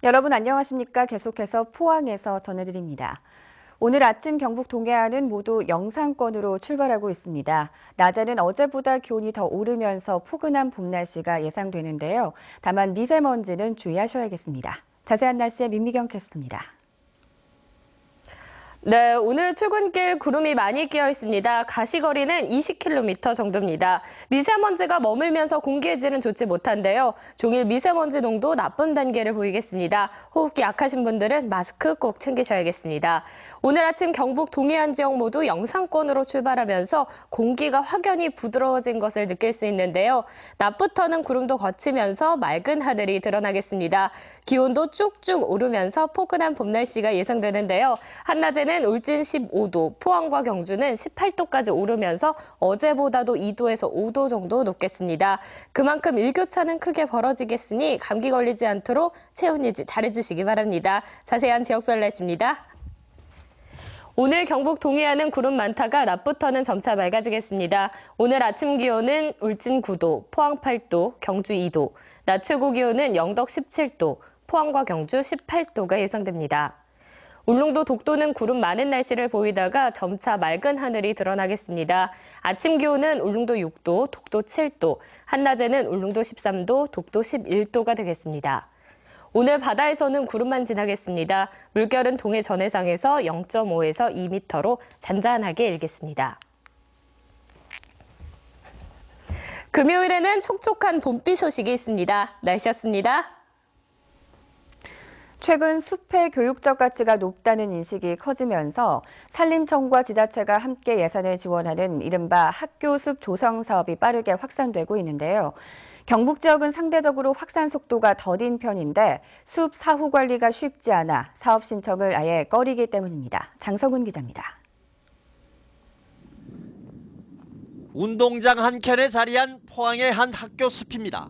여러분 안녕하십니까? 계속해서 포항에서 전해드립니다. 오늘 아침 경북 동해안은 모두 영상권으로 출발하고 있습니다. 낮에는 어제보다 기온이 더 오르면서 포근한 봄 날씨가 예상되는데요. 다만 미세먼지는 주의하셔야겠습니다. 자세한 날씨에 민미경 캐스터입니다. 네, 오늘 출근길 구름이 많이 끼어 있습니다. 가시거리는 20km 정도입니다. 미세먼지가 머물면서 공기의 질은 좋지 못한데요. 종일 미세먼지 농도 나쁨 단계를 보이겠습니다. 호흡기 약하신 분들은 마스크 꼭 챙기셔야겠습니다. 오늘 아침 경북 동해안 지역 모두 영상권으로 출발하면서 공기가 확연히 부드러워진 것을 느낄 수 있는데요. 낮부터는 구름도 걷히면서 맑은 하늘이 드러나겠습니다. 기온도 쭉쭉 오르면서 포근한 봄 날씨가 예상되는데요. 한낮에는 울진 15도, 포항과 경주는 18도까지 오르면서 어제보다도 2도에서 5도 정도 높겠습니다. 그만큼 일교차는 크게 벌어지겠으니 감기 걸리지 않도록 체온 유지 잘해주시기 바랍니다. 자세한 지역별 날씨입니다. 오늘 경북 동해안은 구름 많다가 낮부터는 점차 맑아지겠습니다. 오늘 아침 기온은 울진 9도, 포항 8도, 경주 2도, 낮 최고 기온은 영덕 17도, 포항과 경주 18도가 예상됩니다. 울릉도 독도는 구름 많은 날씨를 보이다가 점차 맑은 하늘이 드러나겠습니다. 아침 기온은 울릉도 6도, 독도 7도, 한낮에는 울릉도 13도, 독도 11도가 되겠습니다. 오늘 바다에서는 구름만 지나겠습니다. 물결은 동해 전해상에서 0.5에서 2m로 잔잔하게 일겠습니다. 금요일에는 촉촉한 봄비 소식이 있습니다. 날씨였습니다. 최근 숲의 교육적 가치가 높다는 인식이 커지면서 산림청과 지자체가 함께 예산을 지원하는 이른바 학교 숲 조성 사업이 빠르게 확산되고 있는데요. 경북 지역은 상대적으로 확산 속도가 더딘 편인데 숲 사후 관리가 쉽지 않아 사업 신청을 아예 꺼리기 때문입니다. 장성훈 기자입니다. 운동장 한켠에 자리한 포항의 한 학교 숲입니다.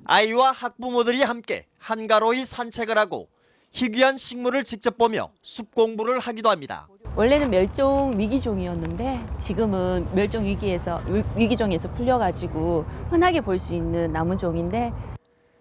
아이와 학부모들이 함께 한가로이 산책을 하고 희귀한 식물을 직접 보며 숲 공부를 하기도 합니다. 원래는 멸종 위기종이었는데 지금은 멸종 위기종에서 풀려가지고 흔하게 볼 수 있는 나무종인데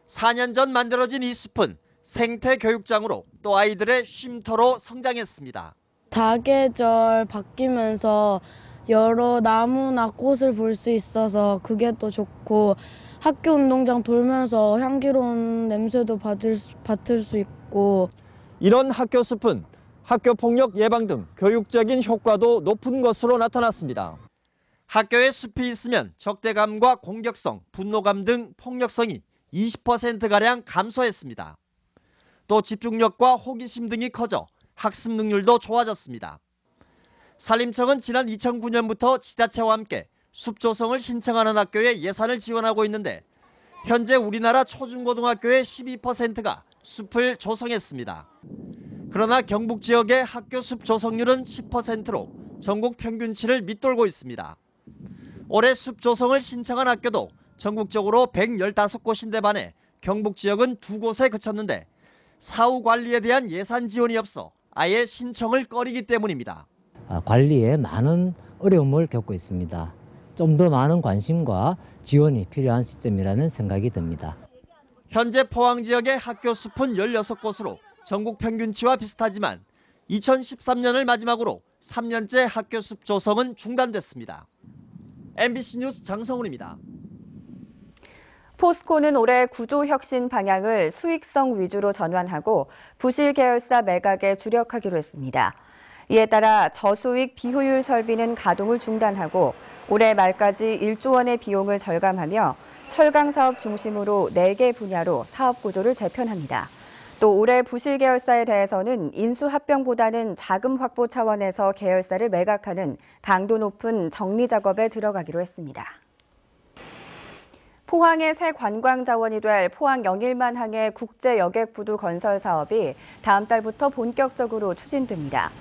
4년 전 만들어진 이 숲은 생태 교육장으로 또 아이들의 쉼터로 성장했습니다. 사계절 바뀌면서 여러 나무나 꽃을 볼 수 있어서 그게 또 좋고 학교 운동장 돌면서 향기로운 냄새도 맡을 수 있고 이런 학교 숲은 학교 폭력 예방 등 교육적인 효과도 높은 것으로 나타났습니다. 학교에 숲이 있으면 적대감과 공격성, 분노감 등 폭력성이 20%가량 감소했습니다. 또 집중력과 호기심 등이 커져 학습 능률도 좋아졌습니다. 산림청은 지난 2009년부터 지자체와 함께 숲 조성을 신청하는 학교에 예산을 지원하고 있는데 현재 우리나라 초중고등학교의 12%가 숲을 조성했습니다. 그러나 경북 지역의 학교 숲 조성률은 10%로 전국 평균치를 밑돌고 있습니다. 올해 숲 조성을 신청한 학교도 전국적으로 115곳인데 반해 경북 지역은 2곳에 그쳤는데 사후 관리에 대한 예산 지원이 없어 아예 신청을 꺼리기 때문입니다. 관리에 많은 어려움을 겪고 있습니다. 좀 더 많은 관심과 지원이 필요한 시점이라는 생각이 듭니다. 현재 포항 지역의 학교 숲은 16곳으로 전국 평균치와 비슷하지만 2013년을 마지막으로 3년째 학교 숲 조성은 중단됐습니다. MBC 뉴스 장성훈입니다. 포스코는 올해 구조혁신 방향을 수익성 위주로 전환하고 부실 계열사 매각에 주력하기로 했습니다. 이에 따라 저수익 비효율 설비는 가동을 중단하고 올해 말까지 1조 원의 비용을 절감하며 철강 사업 중심으로 4개 분야로 사업 구조를 재편합니다. 또 올해 부실 계열사에 대해서는 인수합병보다는 자금 확보 차원에서 계열사를 매각하는 강도 높은 정리 작업에 들어가기로 했습니다. 포항의 새 관광 자원이 될 포항 영일만항의 국제 여객부두 건설 사업이 다음 달부터 본격적으로 추진됩니다.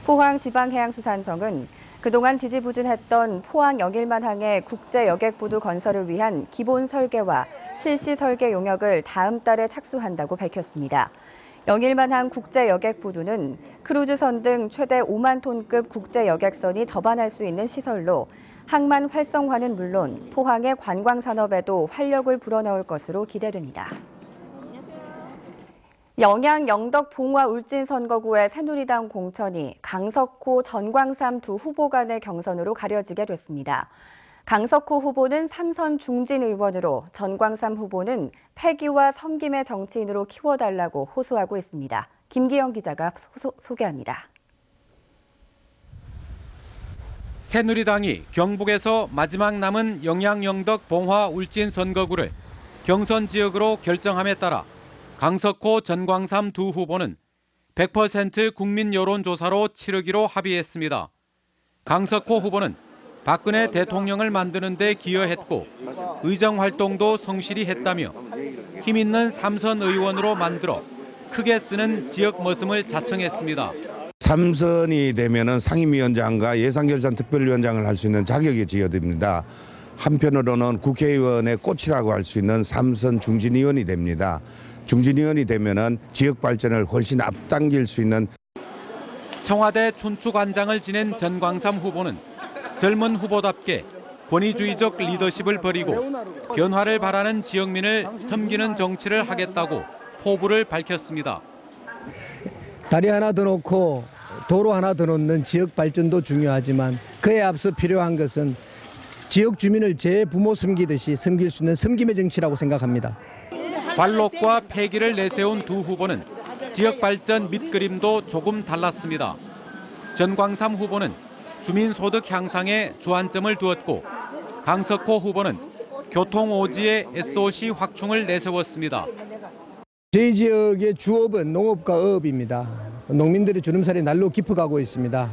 포항지방해양수산청은 그동안 지지부진했던 포항 영일만항의 국제 여객부두 건설을 위한 기본 설계와 실시 설계 용역을 다음 달에 착수한다고 밝혔습니다. 영일만항 국제 여객부두는 크루즈선 등 최대 5만 톤급 국제 여객선이 접안할 수 있는 시설로 항만 활성화는 물론 포항의 관광 산업에도 활력을 불어넣을 것으로 기대됩니다. 영양 영덕 봉화 울진 선거구의 새누리당 공천이 강석호 전광삼 두 후보 간의 경선으로 가려지게 됐습니다. 강석호 후보는 삼선 중진 의원으로 전광삼 후보는 패기와 섬김의 정치인으로 키워달라고 호소하고 있습니다. 김기영 기자가 소개합니다. 새누리당이 경북에서 마지막 남은 영양 영덕 봉화 울진 선거구를 경선 지역으로 결정함에 따라 강석호 전광삼 두 후보는 100% 국민 여론조사로 치르기로 합의했습니다. 강석호 후보는 박근혜 대통령을 만드는 데 기여했고 의정 활동도 성실히 했다며 힘 있는 삼선 의원으로 만들어 크게 쓰는 지역 머슴을 자청했습니다. 삼선이 되면은 상임위원장과 예산결산특별위원장을 할 수 있는 자격이 지어집니다. 한편으로는 국회의원의 꽃이라고 할 수 있는 삼선 중진의원이 됩니다. 중진의원이 되면은 지역 발전을 훨씬 앞당길 수 있는. 청와대 춘추관장을 지낸 전광삼 후보는 젊은 후보답게 권위주의적 리더십을 버리고 변화를 바라는 지역민을 섬기는 정치를 하겠다고 포부를 밝혔습니다. 다리 하나 더 놓고 도로 하나 더 놓는 지역 발전도 중요하지만 그에 앞서 필요한 것은 지역 주민을 제 부모 섬기듯이 섬길 수 있는 섬김의 정치라고 생각합니다. 관록과 패기를 내세운 두 후보는 지역 발전 밑그림도 조금 달랐습니다. 전광삼 후보는 주민소득 향상에 주안점을 두었고 강석호 후보는 교통오지의 SOC 확충을 내세웠습니다. 저희 지역의 주업은 농업과 어업입니다. 농민들의 주름살이 날로 깊어가고 있습니다.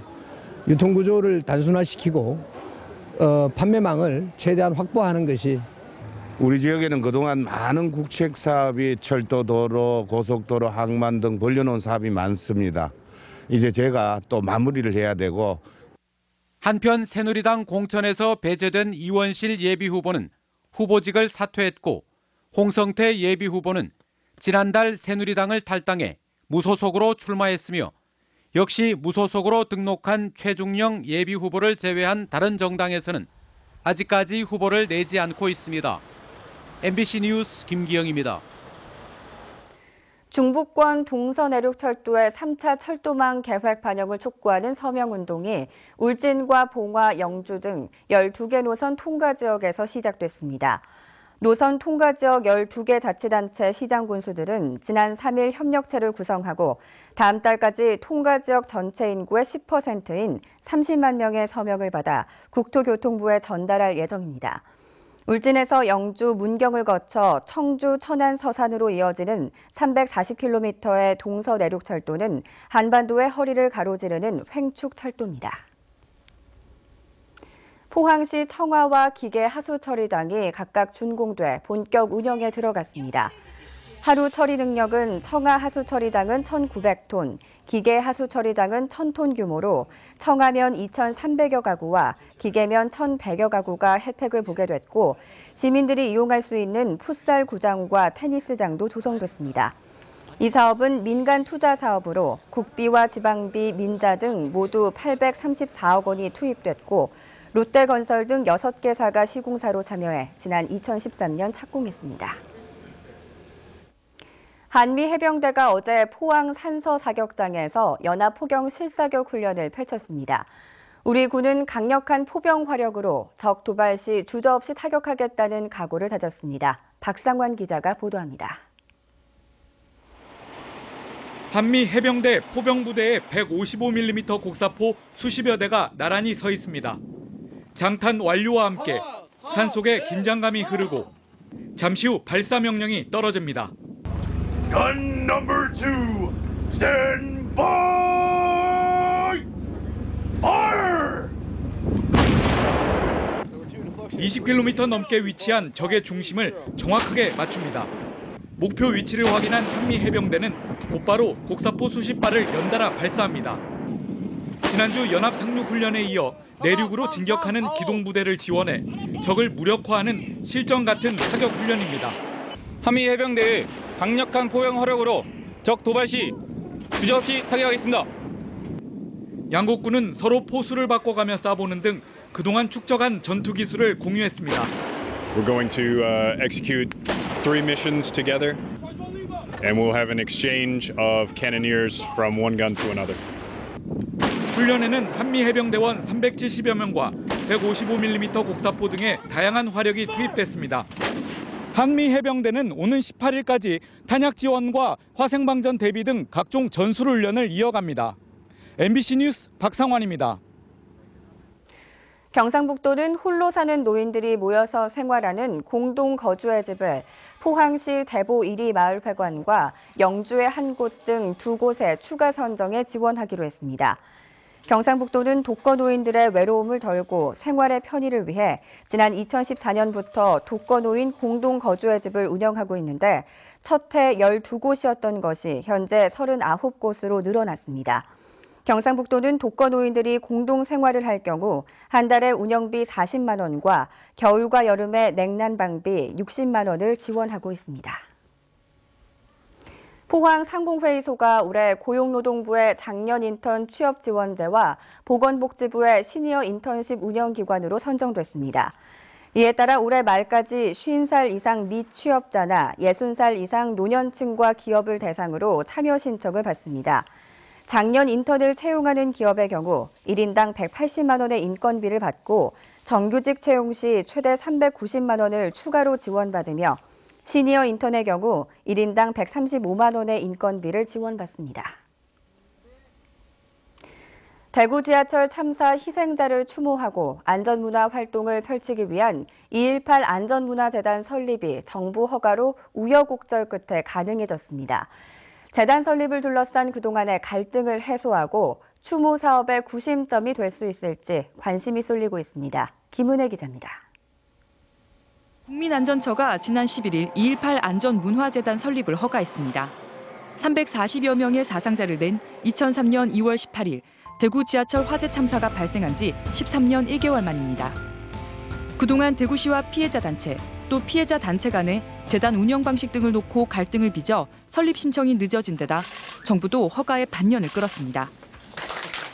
유통구조를 단순화시키고 판매망을 최대한 확보하는 것이 우리 지역에는 그동안 많은 국책 사업이 철도, 도로, 고속도로, 항만 등 벌려놓은 사업이 많습니다. 이제 제가 또 마무리를 해야 되고. 한편 새누리당 공천에서 배제된 이원실 예비후보는 후보직을 사퇴했고 홍성태 예비후보는 지난달 새누리당을 탈당해 무소속으로 출마했으며 역시 무소속으로 등록한 최중령 예비후보를 제외한 다른 정당에서는 아직까지 후보를 내지 않고 있습니다. MBC 뉴스 김기영입니다. 중부권 동서내륙철도의 3차 철도망 계획 반영을 촉구하는 서명운동이 울진과 봉화, 영주 등 12개 노선 통과 지역에서 시작됐습니다. 노선 통과 지역 12개 자치단체 시장 군수들은 지난 3일 협력체를 구성하고 다음 달까지 통과 지역 전체 인구의 10%인 30만 명의 서명을 받아 국토교통부에 전달할 예정입니다. 울진에서 영주, 문경을 거쳐 청주, 천안, 서산으로 이어지는 340km의 동서내륙철도는 한반도의 허리를 가로지르는 횡축철도입니다. 포항시 청하와 기계 하수처리장이 각각 준공돼 본격 운영에 들어갔습니다. 하루 처리 능력은 청하 하수처리장은 1,900톤, 기계 하수처리장은 1,000톤 규모로 청하면 2,300여 가구와 기계면 1,100여 가구가 혜택을 보게 됐고 시민들이 이용할 수 있는 풋살 구장과 테니스장도 조성됐습니다. 이 사업은 민간 투자 사업으로 국비와 지방비, 민자 등 모두 834억 원이 투입됐고 롯데건설 등 6개사가 시공사로 참여해 지난 2013년 착공했습니다. 한미해병대가 어제 포항 산서사격장에서 연합포경 실사격 훈련을 펼쳤습니다. 우리 군은 강력한 포병 화력으로 적 도발 시 주저없이 타격하겠다는 각오를 다졌습니다. 박상환 기자가 보도합니다. 한미해병대 포병부대의 155mm 곡사포 수십여 대가 나란히 서 있습니다. 장탄 완료와 함께 산속에 긴장감이 흐르고 잠시 후 발사 명령이 떨어집니다. Gun number 2, stand by! Fire! 20km 넘게 위치한 적의 중심을 정확하게 맞춥니다. 목표 위치를 확인한 한미해병대는 곧바로 곡사포 수십 발을 연달아 발사합니다. 지난주 연합상륙훈련에 이어 내륙으로 진격하는 기동부대를 지원해 적을 무력화하는 실전 같은 사격 훈련입니다. 한미해병대의 강력한 포병 화력으로 적 도발 시 주저없이 타격하겠습니다. 양국군은 서로 포수를 바꿔가며 쏴보는 등 그동안 축적한 전투 기술을 공유했습니다. We're going to execute 3 missions together. and we'll have an exchange of cannoneers from one gun to another. 훈련에는 한미해병대원 370여 명과 155mm 곡사포 등의 다양한 화력이 투입됐습니다. 한미해병대는 오는 18일까지 탄약 지원과 화생방전 대비 등 각종 전술훈련을 이어갑니다. MBC 뉴스 박상환입니다. 경상북도는 홀로 사는 노인들이 모여서 생활하는 공동 거주의 집을 포항시 대보 1위 마을회관과 영주의 한 곳 등 2곳에 추가 선정해 지원하기로 했습니다. 경상북도는 독거노인들의 외로움을 덜고 생활의 편의를 위해 지난 2014년부터 독거노인 공동거주의 집을 운영하고 있는데 첫 해 12곳이었던 것이 현재 39곳으로 늘어났습니다. 경상북도는 독거노인들이 공동 생활을 할 경우 한 달에 운영비 40만 원과 겨울과 여름에 냉난방비 60만 원을 지원하고 있습니다. 포항 상공회의소가 올해 고용노동부의 작년 인턴 취업 지원제와 보건복지부의 시니어 인턴십 운영기관으로 선정됐습니다. 이에 따라 올해 말까지 50살 이상 미취업자나 60살 이상 노년층과 기업을 대상으로 참여 신청을 받습니다. 작년 인턴을 채용하는 기업의 경우 1인당 180만 원의 인건비를 받고 정규직 채용 시 최대 390만 원을 추가로 지원받으며 시니어 인턴의 경우 1인당 135만 원의 인건비를 지원받습니다. 대구 지하철 참사 희생자를 추모하고 안전문화 활동을 펼치기 위한 2.18 안전문화재단 설립이 정부 허가로 우여곡절 끝에 가능해졌습니다. 재단 설립을 둘러싼 그동안의 갈등을 해소하고 추모 사업의 구심점이 될 수 있을지 관심이 쏠리고 있습니다. 김은혜 기자입니다. 국민안전처가 지난 11일 2.18 안전문화재단 설립을 허가했습니다. 340여 명의 사상자를 낸 2003년 2월 18일 대구 지하철 화재 참사가 발생한 지 13년 1개월 만입니다. 그동안 대구시와 피해자 단체, 또 피해자 단체 간의 재단 운영 방식 등을 놓고 갈등을 빚어 설립 신청이 늦어진 데다 정부도 허가에 반년을 끌었습니다.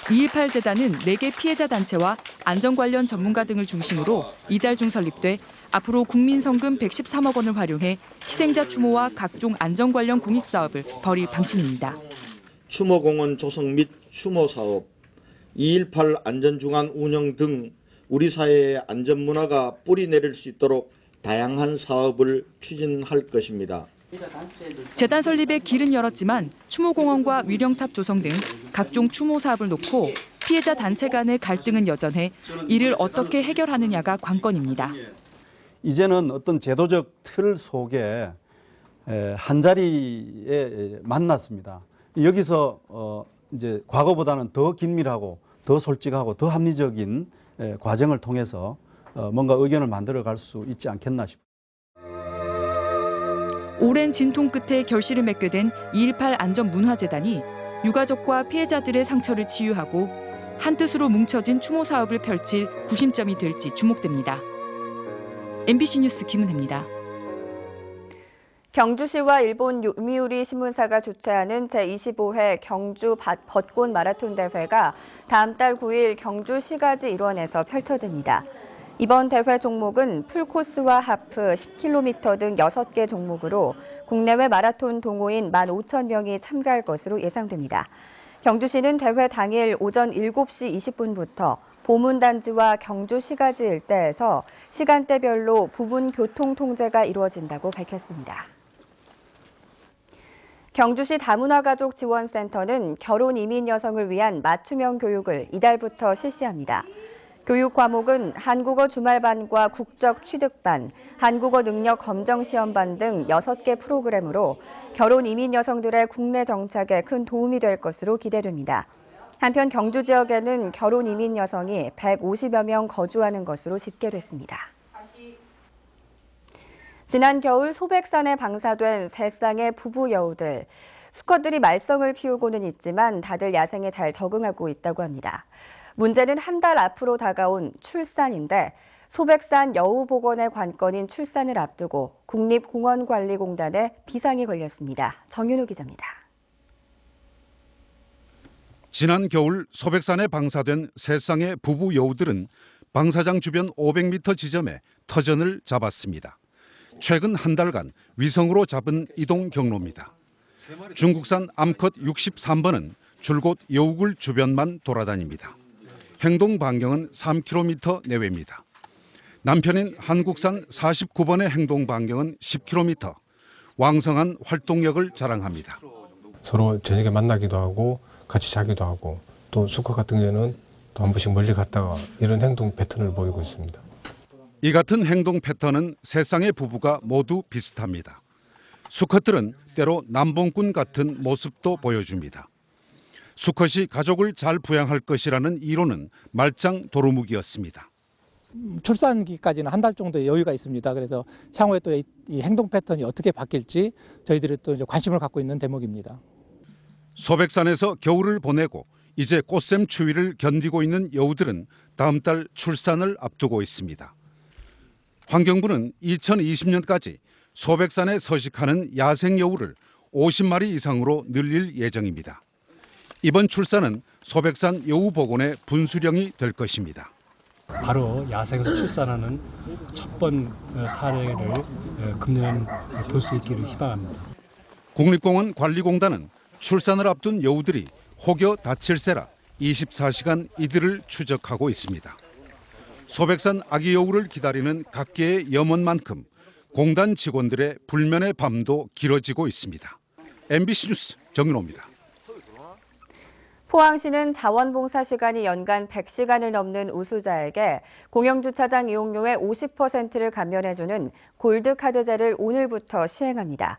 2.18 재단은 4개 피해자 단체와 안전 관련 전문가 등을 중심으로 이달 중 설립돼 앞으로 국민성금 113억 원을 활용해 희생자 추모와 각종 안전 관련 공익 사업을 벌일 방침입니다. 추모공원 조성 및 추모 사업, 2.18 안전중앙 운영 등 우리 사회의 안전문화가 뿌리 내릴 수 있도록 다양한 사업을 추진할 것입니다. 재단 설립에 길은 열었지만 추모공원과 위령탑 조성 등 각종 추모 사업을 놓고 피해자 단체 간의 갈등은 여전해 이를 어떻게 해결하느냐가 관건입니다. 이제는 어떤 제도적 틀 속에 한 자리에 만났습니다. 여기서 이제 과거보다는 더 긴밀하고 더 솔직하고 더 합리적인 과정을 통해서 뭔가 의견을 만들어갈 수 있지 않겠나 싶습니다. 오랜 진통 끝에 결실을 맺게 된 2.18 안전문화재단이 유가족과 피해자들의 상처를 치유하고 한뜻으로 뭉쳐진 추모 사업을 펼칠 구심점이 될지 주목됩니다. MBC 뉴스 김은혜입니다. 경주시와 일본 요미우리 신문사가 주최하는 제25회 경주 벚꽃 마라톤 대회가 다음 달 9일 경주시가지 일원에서 펼쳐집니다. 이번 대회 종목은 풀코스와 하프, 10km 등 6개 종목으로 국내외 마라톤 동호인 15,000명이 참가할 것으로 예상됩니다. 경주시는 대회 당일 오전 7시 20분부터 보문단지와 경주시가지 일대에서 시간대별로 부분 교통 통제가 이루어진다고 밝혔습니다. 경주시 다문화가족지원센터는 결혼 이민 여성을 위한 맞춤형 교육을 이달부터 실시합니다. 교육 과목은 한국어 주말반과 국적 취득반, 한국어 능력 검정 시험반 등 6개 프로그램으로 결혼 이민 여성들의 국내 정착에 큰 도움이 될 것으로 기대됩니다. 한편 경주 지역에는 결혼 이민 여성이 150여 명 거주하는 것으로 집계됐습니다. 지난 겨울 소백산에 방사된 3쌍의 부부 여우들. 수컷들이 말썽을 피우고는 있지만 다들 야생에 잘 적응하고 있다고 합니다. 문제는 한 달 앞으로 다가온 출산인데 소백산 여우복원의 관건인 출산을 앞두고 국립공원관리공단에 비상이 걸렸습니다. 정윤우 기자입니다. 지난 겨울 소백산에 방사된 3쌍의 부부 여우들은 방사장 주변 500m 지점에 터전을 잡았습니다. 최근 한 달간 위성으로 잡은 이동 경로입니다. 중국산 암컷 63번은 줄곧 여우굴 주변만 돌아다닙니다. 행동 반경은 3km 내외입니다. 남편인 한국산 49번의 행동 반경은 10km. 왕성한 활동력을 자랑합니다. 서로 저녁에 만나기도 하고 같이 자기도 하고 또 수컷 같은 경우에는 또 한 번씩 멀리 갔다가 이런 행동 패턴을 보이고 있습니다. 이 같은 행동 패턴은 세상의 부부가 모두 비슷합니다. 수컷들은 때로 남봉꾼 같은 모습도 보여줍니다. 수컷이 가족을 잘 부양할 것이라는 이론은 말짱 도루묵이었습니다. 출산기까지는 한 달 정도의 여유가 있습니다. 그래서 향후에 또 이 행동 패턴이 어떻게 바뀔지 저희들이 또 이제 관심을 갖고 있는 대목입니다. 소백산에서 겨울을 보내고 이제 꽃샘 추위를 견디고 있는 여우들은 다음 달 출산을 앞두고 있습니다. 환경부는 2020년까지 소백산에 서식하는 야생 여우를 50마리 이상으로 늘릴 예정입니다. 이번 출산은 소백산 여우복원의 분수령이 될 것입니다. 바로 야생에서 출산하는 첫 번 사례를 금년 볼 수 있기를 희망합니다. 국립공원 관리공단은 출산을 앞둔 여우들이 혹여 다칠세라 24시간 이들을 추적하고 있습니다. 소백산 아기 여우를 기다리는 각계의 염원만큼 공단 직원들의 불면의 밤도 길어지고 있습니다. MBC 뉴스 정윤호입니다. 포항시는 자원봉사 시간이 연간 100시간을 넘는 우수자에게 공영주차장 이용료의 50%를 감면해주는 골드카드제를 오늘부터 시행합니다.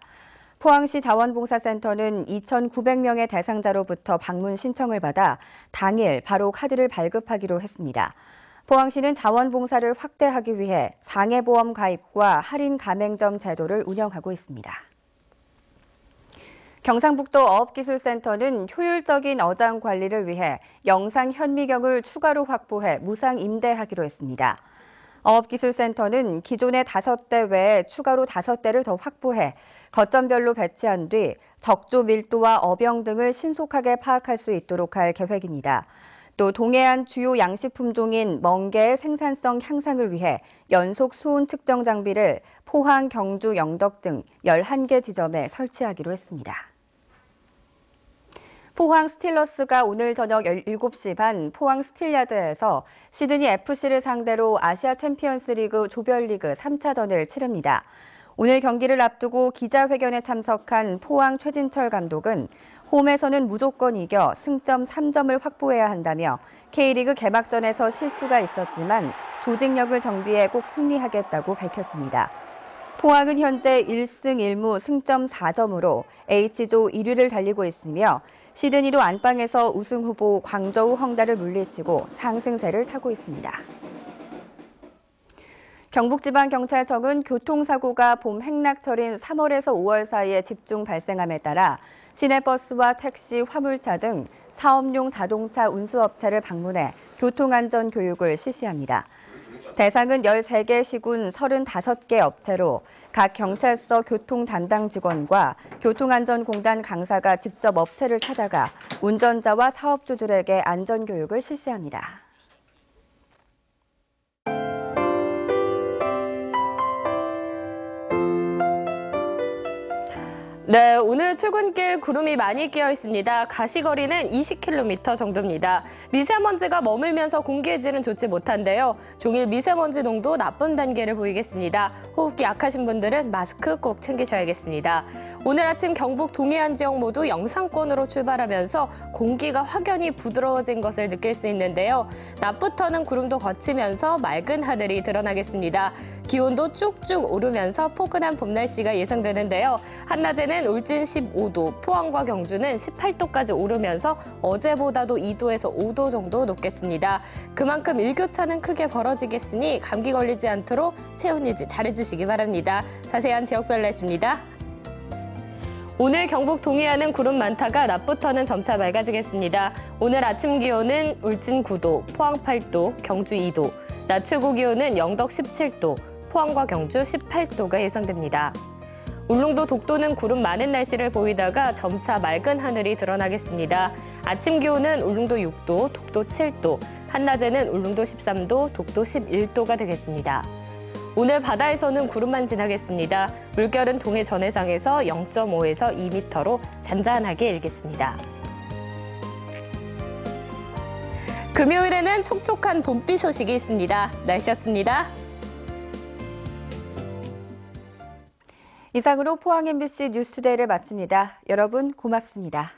포항시 자원봉사센터는 2,900명의 대상자로부터 방문 신청을 받아 당일 바로 카드를 발급하기로 했습니다. 포항시는 자원봉사를 확대하기 위해 장애보험 가입과 할인 가맹점 제도를 운영하고 있습니다. 경상북도 어업기술센터는 효율적인 어장 관리를 위해 영상 현미경을 추가로 확보해 무상 임대하기로 했습니다. 어업기술센터는 기존의 5대 외에 추가로 5대를 더 확보해 거점별로 배치한 뒤 적조 밀도와 어병 등을 신속하게 파악할 수 있도록 할 계획입니다. 또 동해안 주요 양식 품종인 멍게의 생산성 향상을 위해 연속 수온 측정 장비를 포항, 경주, 영덕 등 11개 지점에 설치하기로 했습니다. 포항 스틸러스가 오늘 저녁 7시 반 포항 스틸야드에서 시드니 FC를 상대로 아시아 챔피언스 리그 조별리그 3차전을 치릅니다. 오늘 경기를 앞두고 기자회견에 참석한 포항 최진철 감독은 홈에서는 무조건 이겨 승점 3점을 확보해야 한다며 K리그 개막전에서 실수가 있었지만 조직력을 정비해 꼭 승리하겠다고 밝혔습니다. 포항은 현재 1승 1무 승점 4점으로 H조 1위를 달리고 있으며 시드니도 안방에서 우승 후보 광저우 헝다를 물리치고 상승세를 타고 있습니다. 경북지방경찰청은 교통사고가 봄 행락철인 3월에서 5월 사이에 집중 발생함에 따라 시내버스와 택시, 화물차 등 사업용 자동차 운수업체를 방문해 교통안전 교육을 실시합니다. 대상은 13개 시군 35개 업체로 각 경찰서 교통 담당 직원과 교통안전공단 강사가 직접 업체를 찾아가 운전자와 사업주들에게 안전교육을 실시합니다. 네, 오늘 출근길 구름이 많이 끼어 있습니다. 가시거리는 20km 정도입니다. 미세먼지가 머물면서 공기의 질은 좋지 못한데요. 종일 미세먼지 농도 나쁨 단계를 보이겠습니다. 호흡기 약하신 분들은 마스크 꼭 챙기셔야겠습니다. 오늘 아침 경북 동해안 지역 모두 영상권으로 출발하면서 공기가 확연히 부드러워진 것을 느낄 수 있는데요. 낮부터는 구름도 거치면서 맑은 하늘이 드러나겠습니다. 기온도 쭉쭉 오르면서 포근한 봄 날씨가 예상되는데요. 한낮에는 울진 15도, 포항과 경주는 18도까지 오르면서 어제보다도 2도에서 5도 정도 높겠습니다. 그만큼 일교차는 크게 벌어지겠으니 감기 걸리지 않도록 체온 유지 잘해주시기 바랍니다. 자세한 지역별 날씨입니다. 오늘 경북 동해안은 구름 많다가 낮부터는 점차 맑아지겠습니다. 오늘 아침 기온은 울진 9도, 포항 8도, 경주 2도, 낮 최고 기온은 영덕 17도, 포항과 경주 18도가 예상됩니다. 울릉도 독도는 구름 많은 날씨를 보이다가 점차 맑은 하늘이 드러나겠습니다. 아침 기온은 울릉도 6도, 독도 7도, 한낮에는 울릉도 13도, 독도 11도가 되겠습니다. 오늘 바다에서는 구름만 지나겠습니다. 물결은 동해 전해상에서 0.5에서 2m로 잔잔하게 일겠습니다. 금요일에는 촉촉한 봄비 소식이 있습니다. 날씨였습니다. 이상으로 포항 MBC 뉴스투데이를 마칩니다. 여러분 고맙습니다.